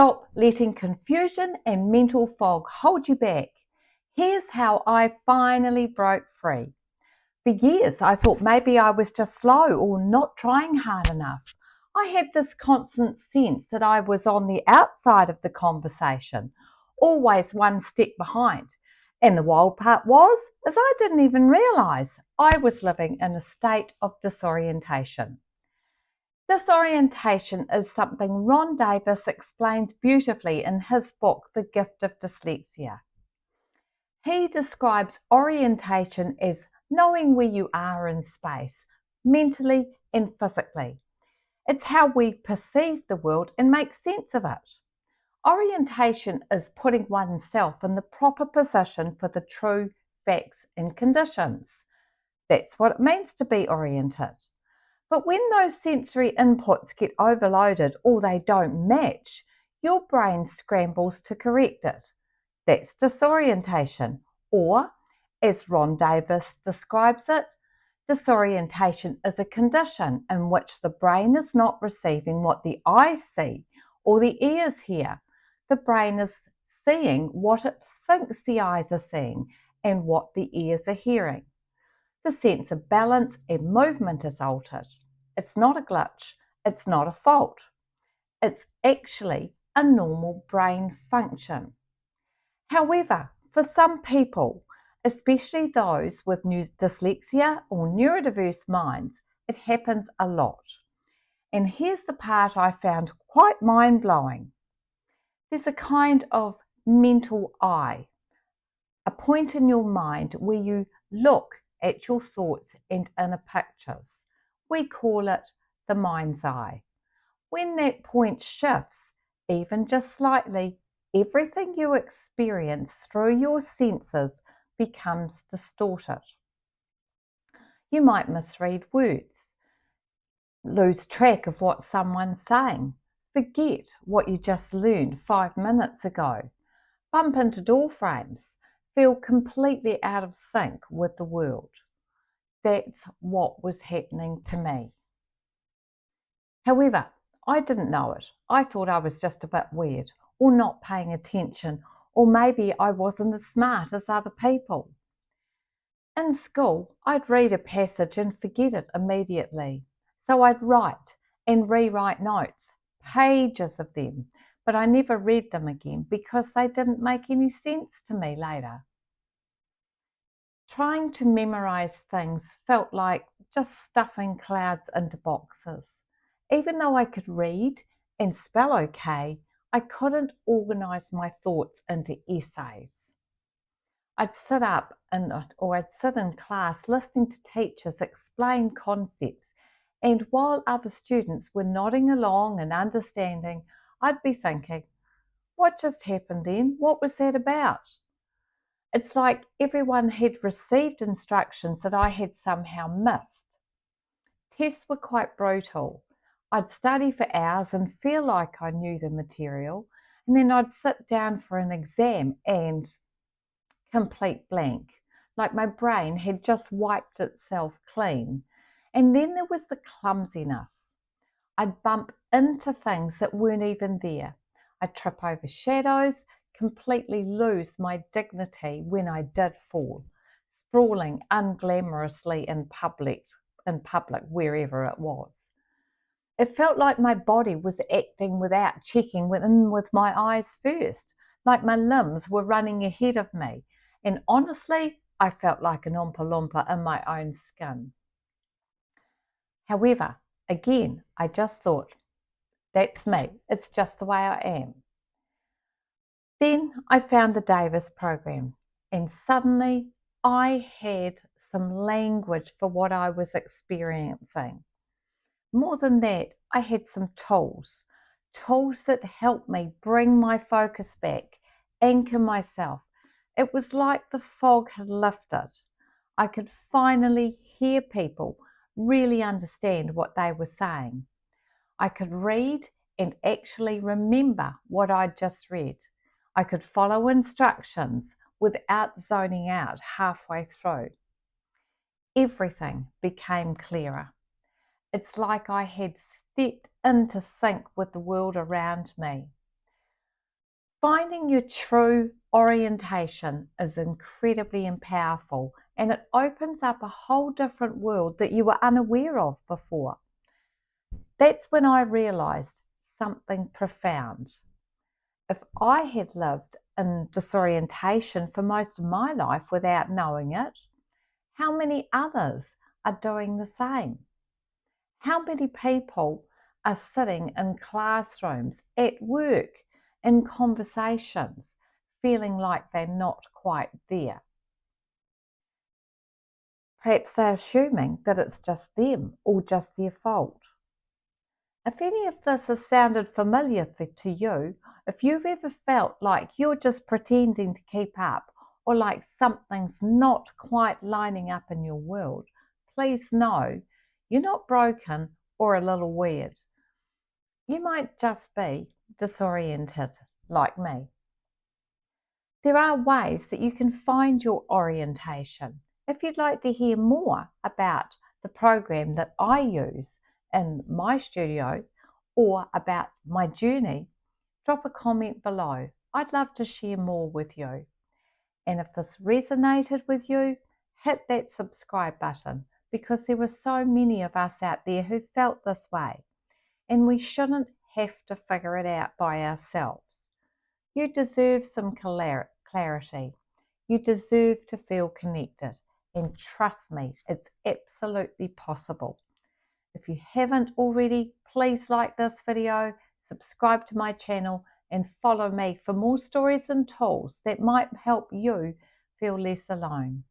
Stop letting confusion and mental fog hold you back. Here's how I finally broke free. For years, I thought maybe I was just slow or not trying hard enough. I had this constant sense that I was on the outside of the conversation, always one step behind. And the wild part was, is I didn't even realise I was living in a state of disorientation. Disorientation is something Ron Davis explains beautifully in his book, The Gift of Dyslexia. He describes orientation as knowing where you are in space, mentally and physically. It's how we perceive the world and make sense of it. Orientation is putting oneself in the proper position for the true facts and conditions. That's what it means to be oriented. But when those sensory inputs get overloaded or they don't match, your brain scrambles to correct it. That's disorientation, or as Ron Davis describes it, disorientation is a condition in which the brain is not receiving what the eyes see or the ears hear. The brain is seeing what it thinks the eyes are seeing and what the ears are hearing. The sense of balance and movement is altered. It's not a glitch, it's not a fault. It's actually a normal brain function. However, for some people, especially those with dyslexia or neurodiverse minds, it happens a lot. And here's the part I found quite mind-blowing. There's a kind of mental eye, a point in your mind where you look at your thoughts and inner pictures. We call it the mind's eye. When that point shifts, even just slightly, everything you experience through your senses becomes distorted. You might misread words, lose track of what someone's saying, forget what you just learned 5 minutes ago, bump into door frames, feel completely out of sync with the world. That's what was happening to me. However, I didn't know it. I thought I was just a bit weird or not paying attention, or maybe I wasn't as smart as other people. In school, I'd read a passage and forget it immediately. So I'd write and rewrite notes, pages of them, but I never read them again because they didn't make any sense to me later. Trying to memorize things felt like just stuffing clouds into boxes. Even though I could read and spell okay, I couldn't organize my thoughts into essays. I'd sit in class listening to teachers explain concepts, and while other students were nodding along and understanding, I'd be thinking, what just happened then? What was that about? It's like everyone had received instructions that I had somehow missed. Tests were quite brutal. I'd study for hours and feel like I knew the material, and then I'd sit down for an exam and complete blank, like my brain had just wiped itself clean. And then there was the clumsiness. I'd bump into things that weren't even there. I'd trip over shadows, completely lose my dignity when I did fall, sprawling unglamorously in public, wherever it was. It felt like my body was acting without checking in with my eyes first, like my limbs were running ahead of me. And honestly, I felt like an Oompa Loompa in my own skin. However, again, I just thought, that's me. It's just the way I am. Then I found the Davis program, and suddenly I had some language for what I was experiencing. More than that, I had some tools that helped me bring my focus back, anchor myself. It was like the fog had lifted. I could finally hear people really understand what they were saying. I could read and actually remember what I'd just read. I could follow instructions without zoning out halfway through. Everything became clearer. It's like I had stepped into sync with the world around me. Finding your true orientation is incredibly powerful, and it opens up a whole different world that you were unaware of before. That's when I realized something profound. If I had lived in disorientation for most of my life without knowing it, how many others are doing the same? How many people are sitting in classrooms, at work, in conversations, feeling like they're not quite there? Perhaps they're assuming that it's just them or just their fault. If any of this has sounded familiar to you, if you've ever felt like you're just pretending to keep up or like something's not quite lining up in your world, please know you're not broken or a little weird. You might just be disoriented like me. There are ways that you can find your orientation. If you'd like to hear more about the program that I use in my studio or about my journey, drop a comment below. I'd love to share more with you. And if this resonated with you, hit that subscribe button, because there were so many of us out there who felt this way, and we shouldn't have to figure it out by ourselves. You deserve some clarity. You deserve to feel connected. And trust me, it's absolutely possible. If you haven't already, please like this video, subscribe to my channel, and follow me for more stories and tools that might help you feel less alone.